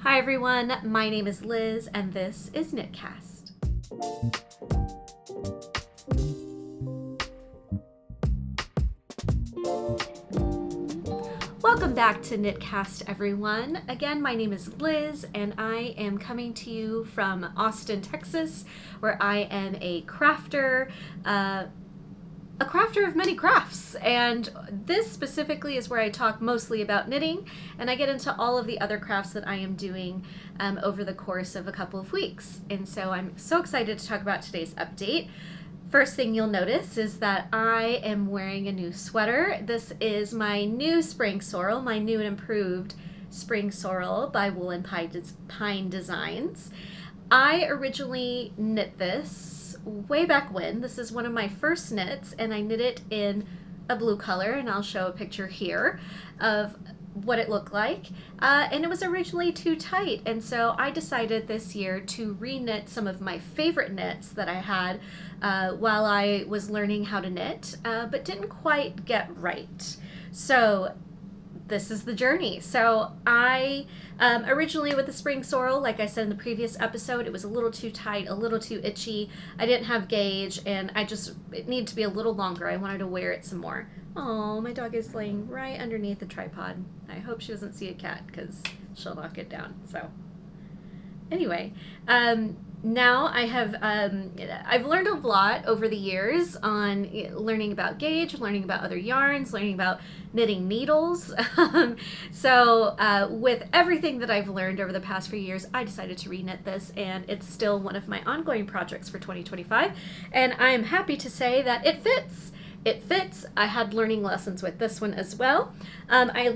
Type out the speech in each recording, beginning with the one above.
Hi everyone, my name is Liz and this is KnitCast. Welcome back to KnitCast everyone. Again, my name is Liz and I am coming to you from Austin, Texas, where I am a crafter, of many crafts, and this specifically is where I talk mostly about knitting, and I get into all of the other crafts that I am doing over the course of a couple of weeks. And so I'm so excited to talk about today's update. First thing you'll notice is that I am wearing a new sweater. This is my new Spring Sorrel, my new and improved Spring Sorrel by Wool and Pine Designs. I originally knit this way back when. This is one of my first knits, and I knit it in a blue color, and I'll show a picture here of what it looked like. And it was originally too tight, and so I decided this year to re-knit some of my favorite knits that I had while I was learning how to knit, but didn't quite get right. So this is the journey. So I originally with the Spring Sorrel, like I said in the previous episode, it was a little too tight, a little too itchy. I didn't have gauge, and it needed to be a little longer. I wanted to wear it some more. Oh, my dog is laying right underneath the tripod. I hope she doesn't see a cat because she'll knock it down. So anyway, now I have, I've learned a lot over the years on learning about gauge, learning about other yarns, learning about knitting needles. So with everything that I've learned over the past few years, I decided to re-knit this, and it's still one of my ongoing projects for 2025. And I am happy to say that it fits. It fits. I had learning lessons with this one as well. I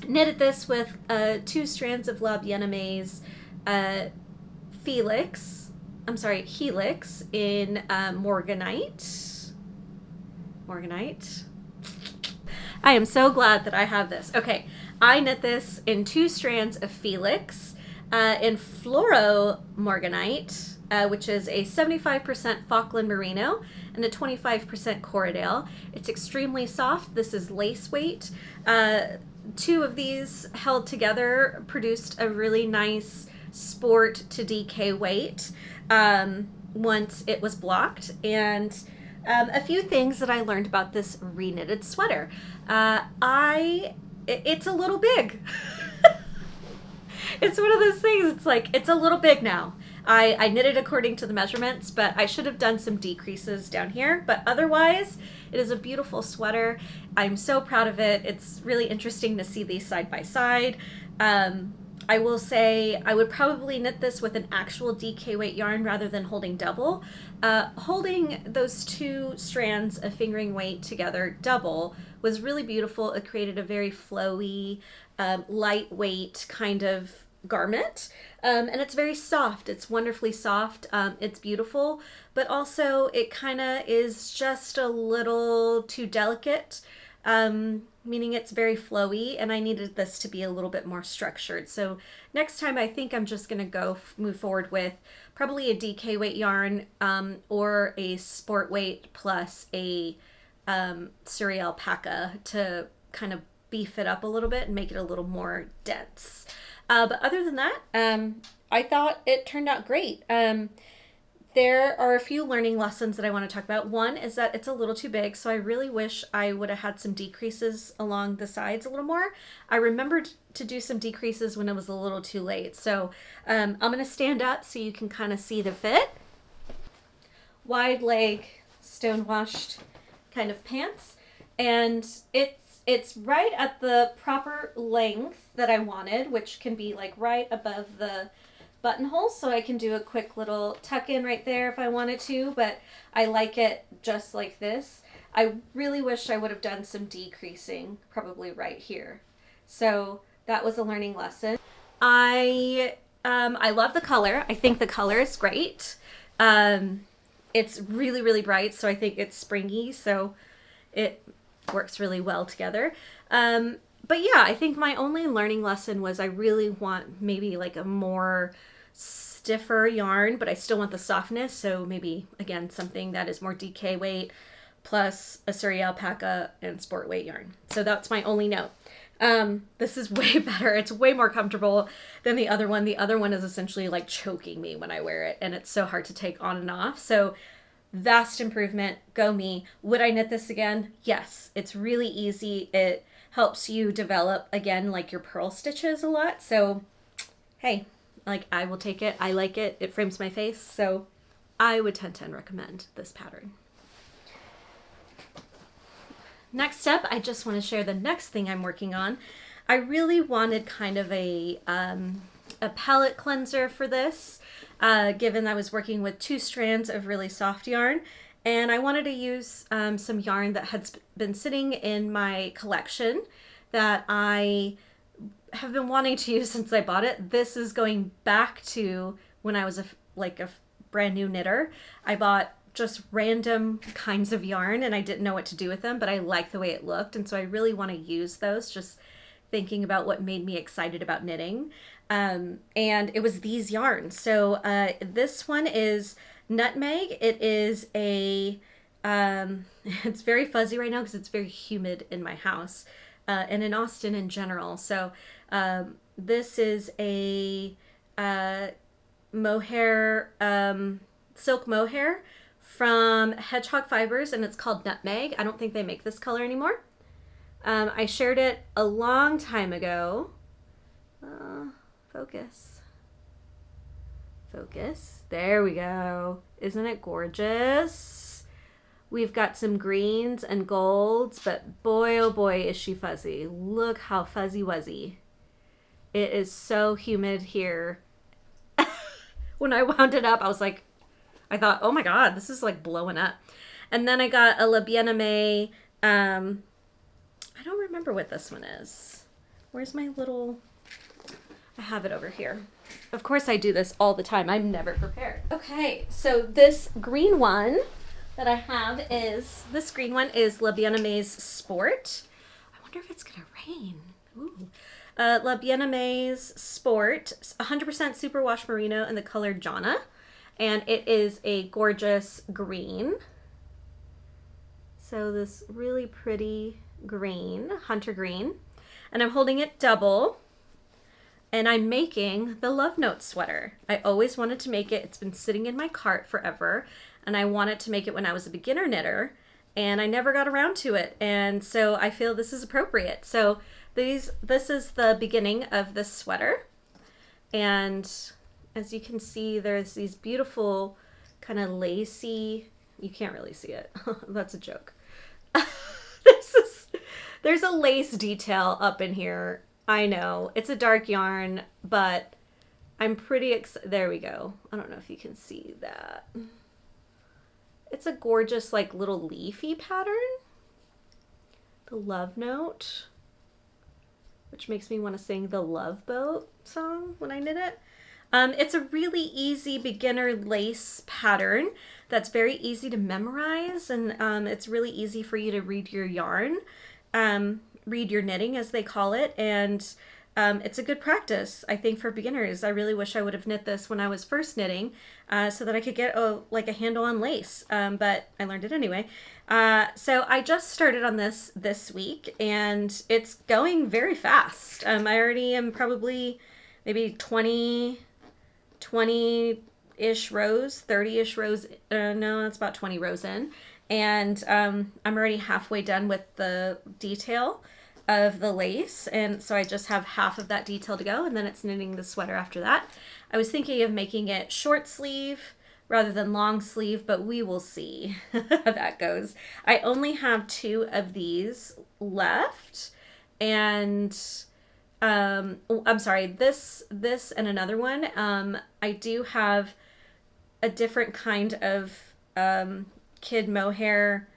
knitted this with 2 strands of La Bien-Aimée Helix in Morganite. I am so glad that I have this. Okay, I knit this in 2 strands of Felix in Floro Morganite, which is a 75% Falkland Merino and a 25% Corriedale. It's extremely soft. This is lace weight. 2 of these held together produced a really nice sport to DK weight once it was blocked. And a few things that I learned about this re-knitted sweater. It's a little big. It's one of those things, it's like, it's a little big now. I knitted according to the measurements, but I should have done some decreases down here. But otherwise, it is a beautiful sweater. I'm so proud of it. It's really interesting to see these side by side. I will say I would probably knit this with an actual DK weight yarn rather than holding double. Holding those 2 strands of fingering weight together double was really beautiful. It created a very flowy, lightweight kind of garment, and it's very soft. It's wonderfully soft. It's beautiful, but also it kind of is just a little too delicate, meaning it's very flowy, and I needed this to be a little bit more structured. So next time I think I'm just going to move forward with probably a DK weight yarn or a sport weight plus a Surrey alpaca to kind of beef it up a little bit and make it a little more dense. But other than that, I thought it turned out great. There are a few learning lessons that I want to talk about. One is that it's a little too big, so I really wish I would have had some decreases along the sides a little more. I remembered to do some decreases when it was a little too late. So I'm going to stand up so you can kind of see the fit. Wide leg, stone-washed kind of pants. And it's right at the proper length that I wanted, which can be like right above the buttonhole, so I can do a quick little tuck in right there if I wanted to, but I like it just like this. I really wish I would have done some decreasing probably right here. So that was a learning lesson. I love the color. I think the color is great. It's really, really bright, so I think it's springy, so it works really well together. But yeah, I think my only learning lesson was I really want maybe like a more stiffer yarn, but I still want the softness. So maybe, again, something that is more DK weight plus a Surrey alpaca and sport weight yarn. So that's my only note. This is way better. It's way more comfortable than the other one. The other one is essentially like choking me when I wear it, and it's so hard to take on and off. So vast improvement. Go me. Would I knit this again? Yes. It's really easy. It helps you develop, again, like your purl stitches a lot. So, hey, like I will take it. I like it. It frames my face. So I would 10/10 recommend this pattern. Next up, I just want to share the next thing I'm working on. I really wanted kind of a palette cleanser for this, given I was working with 2 strands of really soft yarn. And I wanted to use some yarn that had been sitting in my collection that I have been wanting to use since I bought it. This is going back to when I was a brand new knitter. I bought just random kinds of yarn and I didn't know what to do with them, but I liked the way it looked. And so I really want to use those, just thinking about what made me excited about knitting. And it was these yarns. So this one is Nutmeg. It is a, it's very fuzzy right now because it's very humid in my house and in Austin in general. So this is a mohair, silk mohair from Hedgehog Fibers, and it's called Nutmeg. I don't think they make this color anymore. I shared it a long time ago. Focus. Focus. There we go. Isn't it gorgeous? We've got some greens and golds, but boy, oh boy, is she fuzzy. Look how fuzzy wuzzy. It is so humid here. When I wound it up, I was like, I thought, oh my God, this is like blowing up. And then I got a La Bien-Aimée. I don't remember what this one is. Where's my little, I have it over here. Of course I do this all the time. I'm never prepared. Okay, so this green one that I have is, this green one is La Bien-Aimé's Sport. I wonder if it's gonna rain. Ooh. La Bien-Aimé's Sport, 100% superwash merino in the color Jana. And it is a gorgeous green. So this really pretty green, hunter green. And I'm holding it double. And I'm making the Love Note sweater. I always wanted to make it. It's been sitting in my cart forever. And I wanted to make it when I was a beginner knitter. And I never got around to it. And so I feel this is appropriate. So this is the beginning of this sweater. And as you can see, there's these beautiful kind of lacy, you can't really see it. That's a joke. There's a lace detail up in here. I know it's a dark yarn, but I'm pretty there we go. I don't know if you can see that. It's a gorgeous like little leafy pattern. The Love Note, which makes me want to sing the Love Boat song when I knit it. It's a really easy beginner lace pattern that's very easy to memorize, and it's really easy for you to read your yarn, read your knitting as they call it, and it's a good practice, I think, for beginners. I really wish I would have knit this when I was first knitting so that I could get a handle on lace, but I learned it anyway. So I just started on this week, and it's going very fast. I already am probably maybe 20-ish rows, 30-ish rows, no, it's about 20 rows in. And I'm already halfway done with the detail of the lace. And so I just have half of that detail to go, and then it's knitting the sweater after that. I was thinking of making it short sleeve rather than long sleeve, but we will see how that goes. I only have 2 of these left, and I'm sorry, this and another one. I do have a different kind of kid mohair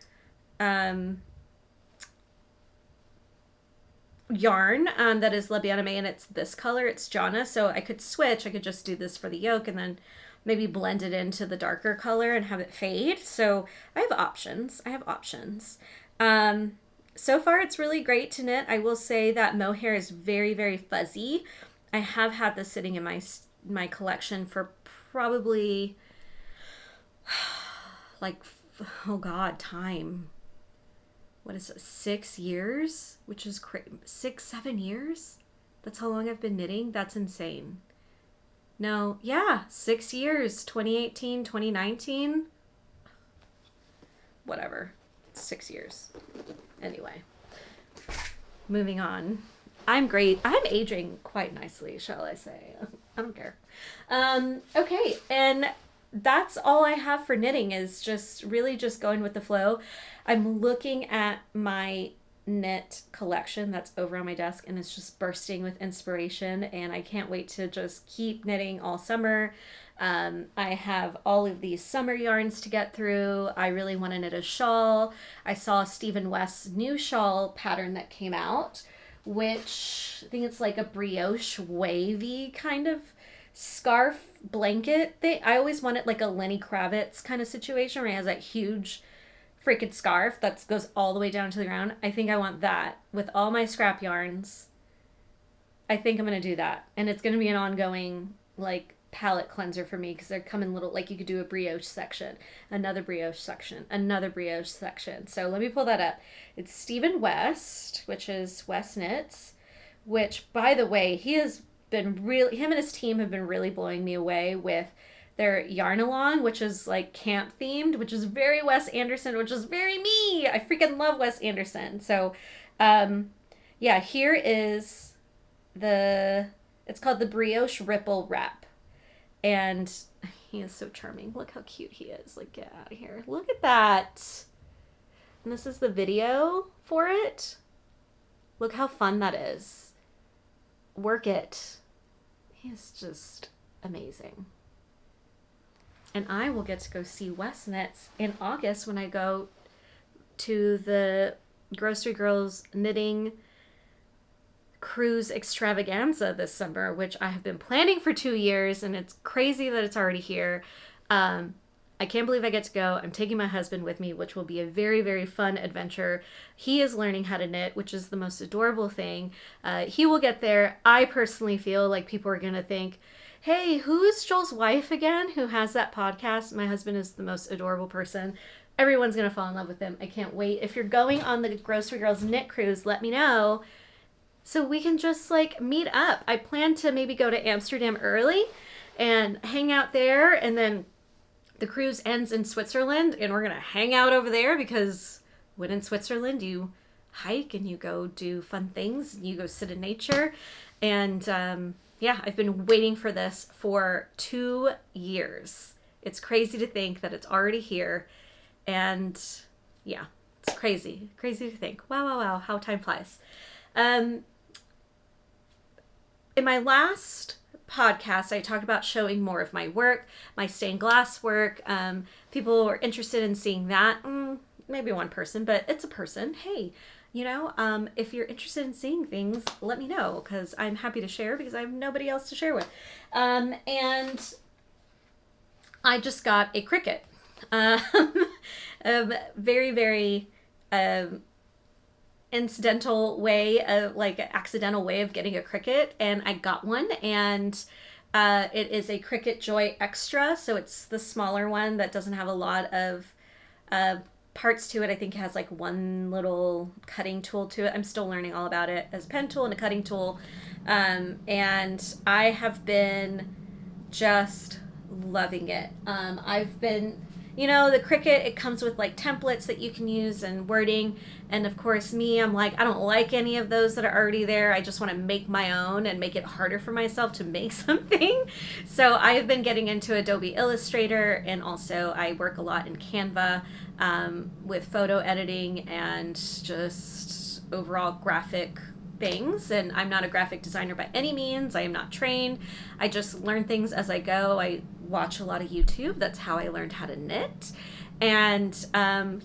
yarn that is La Bien-Aimée, and it's this color. It's Jana, so I could switch. I could just do this for the yoke and then maybe blend it into the darker color and have it fade. So I have options. So far, it's really great to knit. I will say that mohair is very, very fuzzy. I have had this sitting in my collection for probably, like, oh God, time. what is it, 6 years, which is 7 years. That's how long I've been knitting. That's insane. No, yeah, 6 years, 2018, 2019. Whatever, 6 years. Anyway, moving on. I'm great. I'm aging quite nicely, shall I say. I don't care. Okay, and that's all I have for knitting, is just really just going with the flow. I'm looking at my knit collection that's over on my desk, and it's just bursting with inspiration, and I can't wait to just keep knitting all summer. I have all of these summer yarns to get through. I really want to knit a shawl. I saw Stephen West's new shawl pattern that came out, which I think it's like a brioche wavy kind of scarf blanket thing. I always wanted like a Lenny Kravitz kind of situation where he has that huge freaking scarf that goes all the way down to the ground. I think I want that with all my scrap yarns. I think I'm going to do that. And it's going to be an ongoing like palette cleanser for me, because they're coming little, like you could do a brioche section, another brioche section, another brioche section. So let me pull that up. It's Stephen West, which is West Knits, which, by the way, him and his team have been really blowing me away with their yarn along, which is like camp themed, which is very Wes Anderson, which is very me. I freaking love Wes Anderson. So, yeah, here is it's called the Brioche Ripple Wrap. And he is so charming. Look how cute he is. Like, get out of here. Look at that. And this is the video for it. Look how fun that is. Work it. He is just amazing. And I will get to go see Wes Knits in August when I go to the Grocery Girls Knitting Cruise Extravaganza this summer, which I have been planning for 2 years, and it's crazy that it's already here. I can't believe I get to go. I'm taking my husband with me, which will be a very, very fun adventure. He is learning how to knit, which is the most adorable thing. He will get there. I personally feel like people are going to think, hey, who's Joel's wife again who has that podcast? My husband is the most adorable person. Everyone's going to fall in love with him. I can't wait. If you're going on the Grocery Girls Knit Cruise, let me know so we can just like meet up. I plan to maybe go to Amsterdam early and hang out there, and then the cruise ends in Switzerland, and we're going to hang out over there, because when in Switzerland, you hike and you go do fun things. You go sit in nature. And yeah, I've been waiting for this for 2 years. It's crazy to think that it's already here. And yeah, it's crazy. Crazy to think. Wow, wow, wow, how time flies. In my last podcast, I talked about showing more of my work, my stained glass work. People were interested in seeing that. Maybe one person, but it's a person. Hey, you know, if you're interested in seeing things, let me know, because I'm happy to share, because I have nobody else to share with. And I just got a Cricut. A very, very incidental way of, like, accidental way of getting a Cricut, and I got one, and it is a Cricut Joy Extra, so it's the smaller one that doesn't have a lot of parts to it. I think it has like one little cutting tool to it. I'm still learning all about it, as a pen tool and a cutting tool, and I have been just loving it. I've been, you know, the Cricut, it comes with like templates that you can use and wording. And of course me, I'm like, I don't like any of those that are already there. I just want to make my own and make it harder for myself to make something. So I have been getting into Adobe Illustrator, and also I work a lot in Canva with photo editing and just overall graphic things. And I'm not a graphic designer by any means. I am not trained. I just learn things as I go. I watch a lot of YouTube. That's how I learned how to knit. And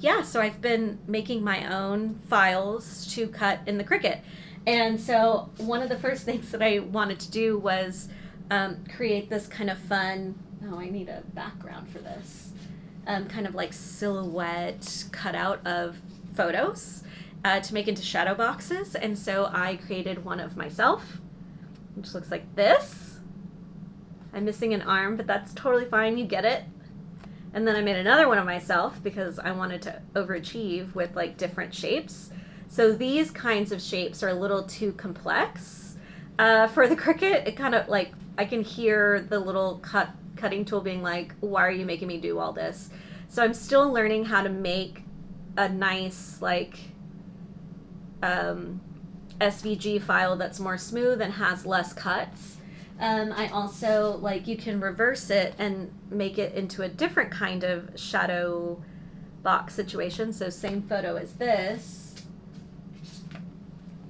yeah, so I've been making my own files to cut in the Cricut. And so one of the first things that I wanted to do was create this kind of fun, oh, I need a background for this, kind of like silhouette cutout of photos to make into shadow boxes. And so I created one of myself, which looks like this. I'm missing an arm, but that's totally fine. You get it. And then I made another one of myself because I wanted to overachieve with like different shapes. So these kinds of shapes are a little too complex for the Cricut. It kind of like, I can hear the little cutting tool being like, why are you making me do all this? So I'm still learning how to make a nice like SVG file that's more smooth and has less cuts. I also, like, you can reverse it and make it into a different kind of shadow box situation. So same photo as this,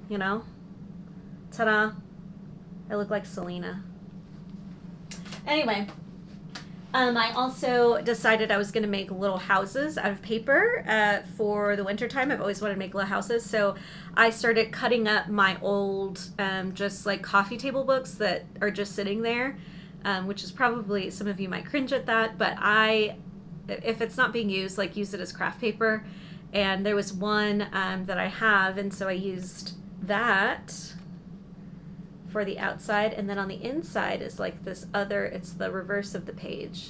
you know, ta-da, I look like Selena. Anyway, I also decided I was going to make little houses out of paper for the winter time. I've always wanted to make little houses, so I started cutting up my old just like coffee table books that are just sitting there, which is probably, some of you might cringe at that, but if it's not being used, like, use it as craft paper. And there was one that I have, and so I used that for the outside, and then on the inside is like this other, it's the reverse of the page.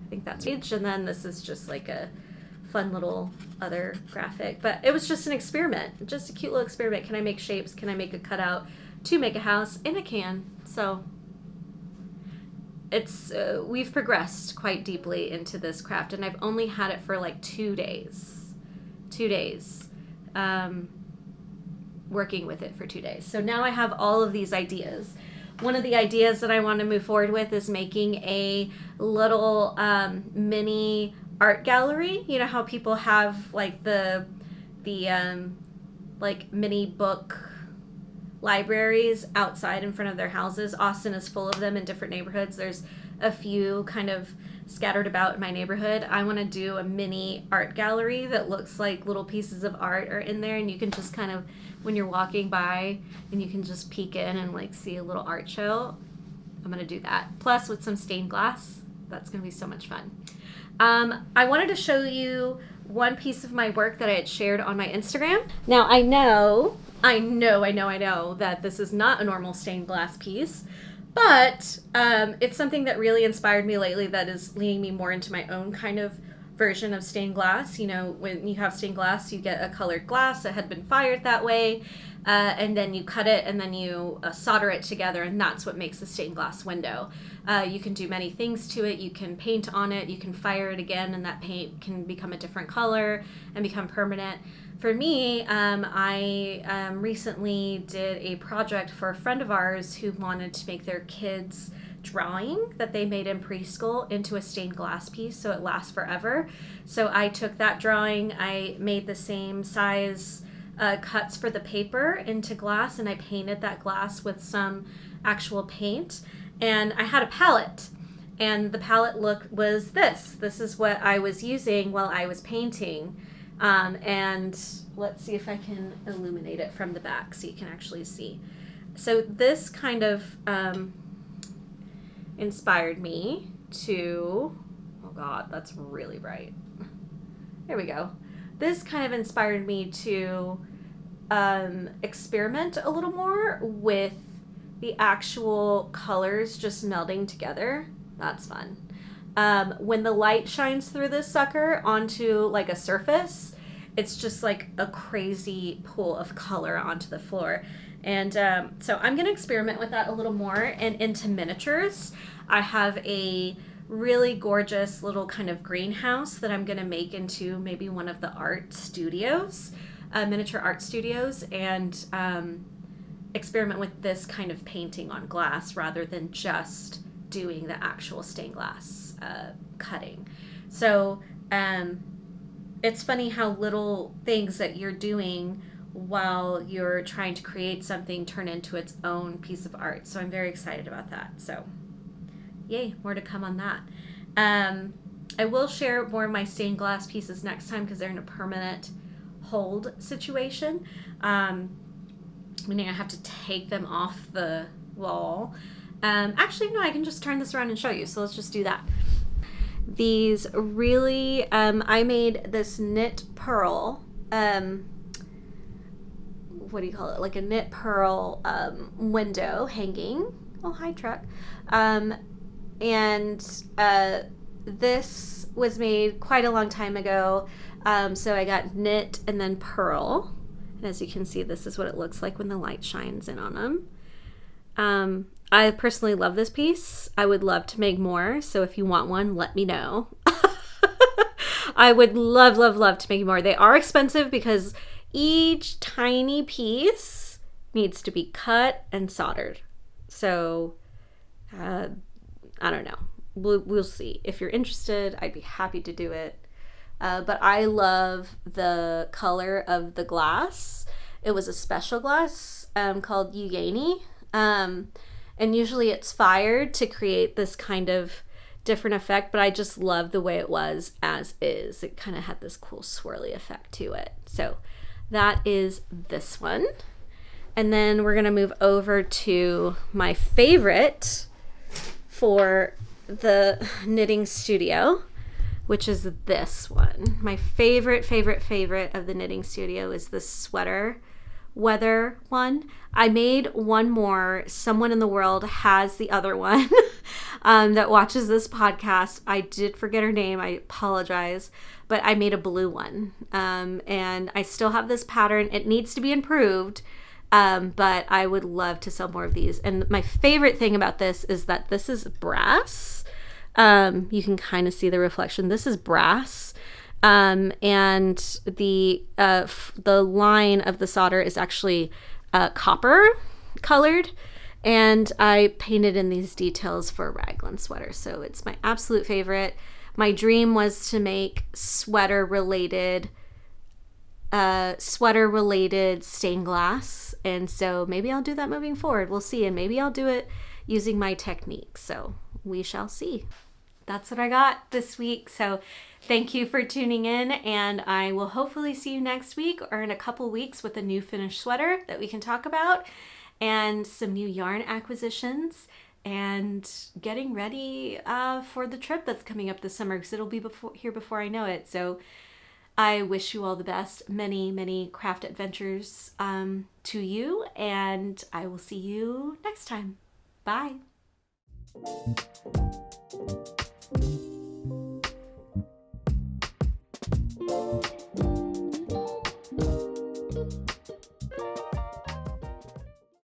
I think that's page, and then this is just like a fun little other graphic. But it was just an experiment, just a cute little experiment. Can I make shapes? Can I make a cutout to make a house? And I can. So it's we've progressed quite deeply into this craft, and I've only had it for like 2 days. 2 days. Working with it for 2 days. So now I have all of these ideas. One of the ideas that I want to move forward with is making a little mini art gallery. You know how people have like the like mini book libraries outside in front of their houses. Austin is full of them in different neighborhoods. There's a few kind of scattered about in my neighborhood. I want to do a mini art gallery that looks like little pieces of art are in there, and you can just kind of, when you're walking by, and you can just peek in and like see a little art show. I'm going to do that. Plus with some stained glass. That's going to be so much fun. I wanted to show you one piece of my work that I had shared on my Instagram. Now I know that this is not a normal stained glass piece, but it's something that really inspired me lately that is leading me more into my own kind of version of stained glass. You know, when you have stained glass, you get a colored glass that had been fired that way, and then you cut it and then you solder it together, and that's what makes a stained glass window. You can do many things to it. You can paint on it, you can fire it again, and that paint can become a different color and become permanent. For me, I recently did a project for a friend of ours who wanted to make their kids' drawing that they made in preschool into a stained glass piece so it lasts forever. So I took that drawing, I made the same size cuts for the paper into glass, and I painted that glass with some actual paint. And I had a palette, and the palette look was this. This is what I was using while I was painting. And let's see if I can illuminate it from the back so you can actually see. So this kind of inspired me to, oh God, that's really bright. There we go. This kind of inspired me to experiment a little more with the actual colors just melding together. That's fun. When the light shines through this sucker onto like a surface, it's just like a crazy pool of color onto the floor. And so I'm going to experiment with that a little more and into miniatures. I have a really gorgeous little kind of greenhouse that I'm going to make into maybe one of the art studios, miniature art studios, and experiment with this kind of painting on glass rather than just doing the actual stained glass cutting. So it's funny how little things that you're doing while you're trying to create something turn into its own piece of art. So I'm very excited about that. So yay, more to come on that. I will share more of my stained glass pieces next time because they're in a permanent hold situation. Meaning I have to take them off the wall. Actually, no, I can just turn this around and show you. So let's just do that. These really, I made this knit pearl, what do you call it? Like a knit pearl window hanging. Oh, hi, truck. And this was made quite a long time ago. So I got knit and then purl. And as you can see, this is what it looks like when the light shines in on them. I personally love this piece. I would love to make more. So if you want one, let me know. I would love, love, love to make more. They are expensive because each tiny piece needs to be cut and soldered. So I don't know. We'll see. If you're interested, I'd be happy to do it. But I love the color of the glass. It was a special glass called Yugani. And usually it's fired to create this kind of different effect, but I just love the way it was as is. It kind of had this cool swirly effect to it. So that is this one. And then we're going to move over to my favorite for the knitting studio, which is this one. My favorite of the knitting studio is the sweater weather one. I made one more. Someone in the world has the other one that watches this podcast. I did forget her name. I apologize. But I made a blue one. And I still have this pattern. It needs to be improved. But I would love to sell more of these. And my favorite thing about this is that this is brass. You can kind of see the reflection. This is brass. And the line of the solder is actually copper colored, and I painted in these details for a raglan sweater. So it's my absolute favorite. My dream was to make sweater related stained glass, and so maybe I'll do that moving forward. We'll see, and maybe I'll do it using my technique. So we shall see. That's what I got this week. So thank you for tuning in, and I will hopefully see you next week or in a couple weeks with a new finished sweater that we can talk about and some new yarn acquisitions and getting ready for the trip that's coming up this summer, because it'll be here before I know it. So I wish you all the best, many, many craft adventures to you, and I will see you next time. Bye.